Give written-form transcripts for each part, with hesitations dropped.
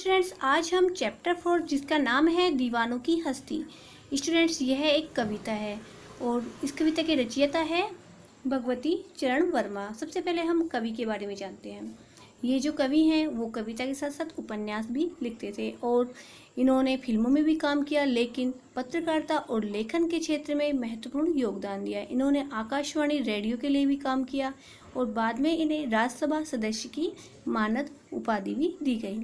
Students, आज हम chapter 4 जिसका नाम है दीवानों की हस्ती। स्टूडेंट्स, यह एक कविता है और इस कविता के रचयिता है भगवती चरण वर्मा। सबसे पहले हम कवि के बारे में जानते हैं। ये जो कवि हैं वो कविता के साथ साथ उपन्यास भी लिखते थे और इन्होंने फिल्मों में भी काम किया, लेकिन पत्रकारिता और लेखन के क्षेत्र में महत्वपूर्ण योगदान दिया। इन्होंने आकाशवाणी रेडियो के लिए भी काम किया और बाद में इन्हें राज्यसभा सदस्य की मानद उपाधि भी दी गई।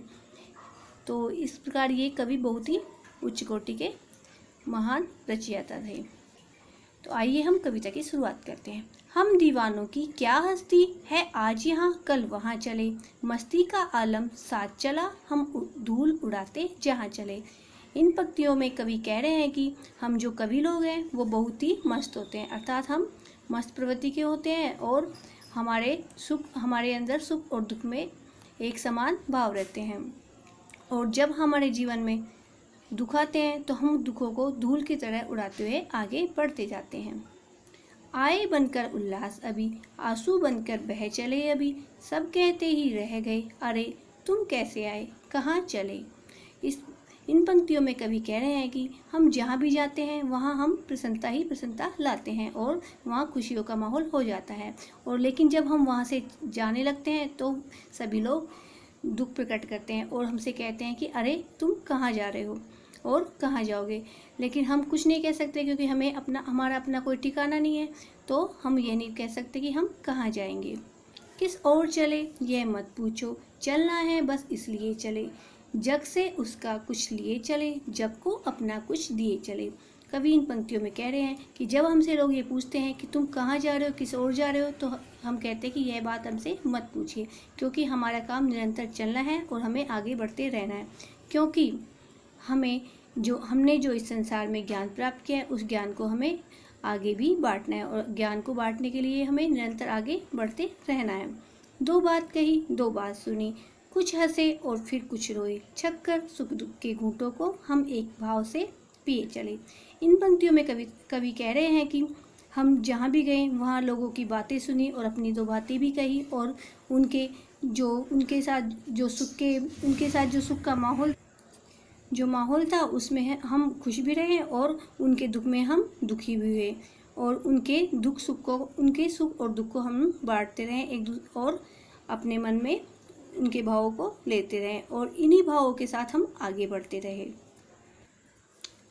तो इस प्रकार ये कवि बहुत ही उच्च कोटि के महान रचयिता थे। तो आइए हम कविता की शुरुआत करते हैं। हम दीवानों की क्या हस्ती है, आज यहाँ कल वहाँ चले, मस्ती का आलम साथ चला, हम धूल उड़ाते जहाँ चले। इन पंक्तियों में कवि कह रहे हैं कि हम जो कवि लोग हैं वो बहुत ही मस्त होते हैं, अर्थात हम मस्त प्रवृत्ति के होते हैं और हमारे अंदर सुख और दुख में एक समान भाव रहते हैं। और जब हमारे जीवन में दुख आते हैं तो हम दुखों को धूल की तरह उड़ाते हुए आगे बढ़ते जाते हैं। आए बनकर उल्लास अभी, आंसू बनकर बह चले अभी, सब कहते ही रह गए, अरे तुम कैसे आए, कहाँ चले। इन पंक्तियों में कवि कह रहे हैं कि हम जहाँ भी जाते हैं वहाँ हम प्रसन्नता ही प्रसन्नता लाते हैं और वहाँ खुशियों का माहौल हो जाता है। और लेकिन जब हम वहाँ से जाने लगते हैं तो सभी लोग दुख प्रकट करते हैं और हमसे कहते हैं कि अरे तुम कहाँ जा रहे हो और कहाँ जाओगे। लेकिन हम कुछ नहीं कह सकते क्योंकि हमारा अपना कोई ठिकाना नहीं है, तो हम ये नहीं कह सकते कि हम कहाँ जाएंगे। किस ओर चले यह मत पूछो, चलना है बस इसलिए चले, जग से उसका कुछ लिए चले, जग को अपना कुछ दिए चले। कवि इन पंक्तियों में कह रहे हैं कि जब हमसे लोग ये पूछते हैं कि तुम कहाँ जा रहे हो, किस ओर जा रहे हो, तो हम कहते हैं कि यह बात हमसे मत पूछिए, क्योंकि हमारा काम निरंतर चलना है और हमें आगे बढ़ते रहना है। क्योंकि हमने जो इस संसार में ज्ञान प्राप्त किया है उस ज्ञान को हमें आगे भी बांटना है और ज्ञान को बांटने के लिए हमें निरंतर आगे बढ़ते रहना है। दो बात कही दो बात सुनी, कुछ हंसे और फिर कुछ रोए, छक्कर सुख दुख के घूंटों को हम एक भाव से पिए चले। इन पंक्तियों में कवि कह रहे हैं कि हम जहाँ भी गए वहाँ लोगों की बातें सुनी और अपनी दो बातें भी कही और उनके साथ जो सुख का माहौल था उसमें हम खुश भी रहे और उनके दुख में हम दुखी भी हुए और उनके सुख और दुख को हम बांटते रहे एक दूसरे और अपने मन में उनके भावों को लेते रहे और इन्हीं भावों के साथ हम आगे बढ़ते रहे।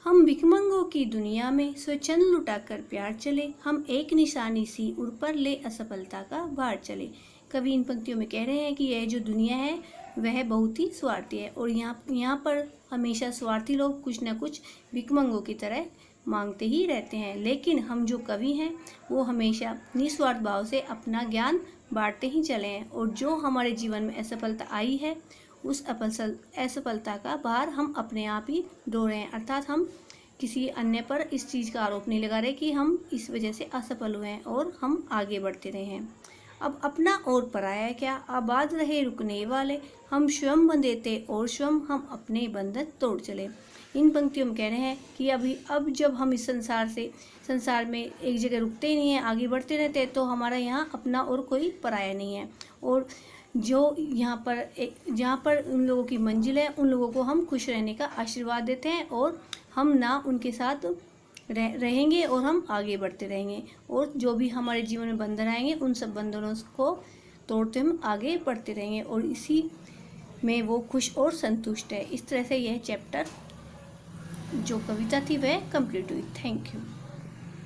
हम भिखमंगों की दुनिया में स्वच्छंद लुटाकर प्यार चले, हम एक निशानी सी उड़ पर ले असफलता का भार चले। कवि इन पंक्तियों में कह रहे हैं कि यह जो दुनिया है वह बहुत ही स्वार्थी है और यहाँ पर हमेशा स्वार्थी लोग कुछ न कुछ भिखमंगों की तरह मांगते ही रहते हैं। लेकिन हम जो कवि हैं वो हमेशा निस्वार्थ भाव से अपना ज्ञान बांटते ही चले हैं और जो हमारे जीवन में असफलता आई है उस असफलता का भार हम अपने आप ही ढो रहे हैं, अर्थात हम किसी अन्य पर इस चीज़ का आरोप नहीं लगा रहे कि हम इस वजह से असफल हुए हैं और हम आगे बढ़ते रहे हैं। अब अपना और पराया क्या, आबाद रहे रुकने वाले, हम स्वयं बंधे और स्वयं हम अपने बंधन तोड़ चले। इन पंक्तियों में कह रहे हैं कि अब जब हम इस संसार में एक जगह रुकते ही नहीं है, आगे बढ़ते रहते हैं, तो हमारा यहाँ अपना और कोई पराया नहीं है और जहाँ पर उन लोगों की मंजिल है उन लोगों को हम खुश रहने का आशीर्वाद देते हैं और हम ना उनके साथ रहेंगे और हम आगे बढ़ते रहेंगे और जो भी हमारे जीवन में बंधन आएंगे उन सब बंधनों को तोड़ते हम आगे बढ़ते रहेंगे और इसी में वो खुश और संतुष्ट है। इस तरह से यह चैप्टर जो कविता थी वह कंप्लीट हुई। Thank you.